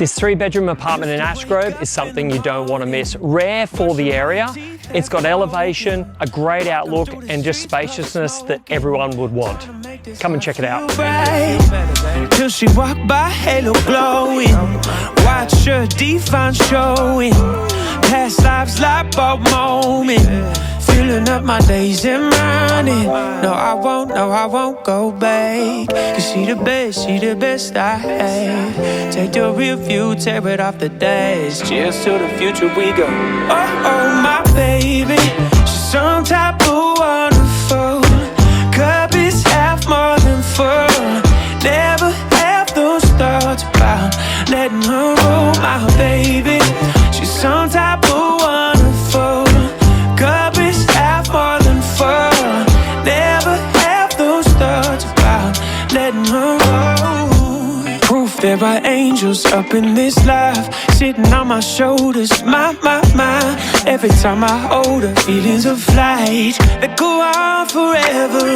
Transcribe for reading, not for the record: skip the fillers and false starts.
This 3-bedroom apartment in Ashgrove is something you don't want to miss. Rare for the area. It's got elevation, a great outlook, and just spaciousness that everyone would want. Come and check it out. Till she walked by, halo glowing. Watch her divine showing. Past lives like bulb moment. Filling up my days and running. No, I won't go back. Cause she the best I had. Take the real view, tear it off the dash. Cheers to the future we go. Oh, oh, my baby. She's some type of wonderful. Cup is half more than full. Never have those thoughts about letting her roll, my baby. She's some type of wonderful. Cup is half more than full. Never have those thoughts about letting her roll. Proof there are angels up in this life, sitting on my shoulders, my. Every time I hold her, feelings of flight that go on forever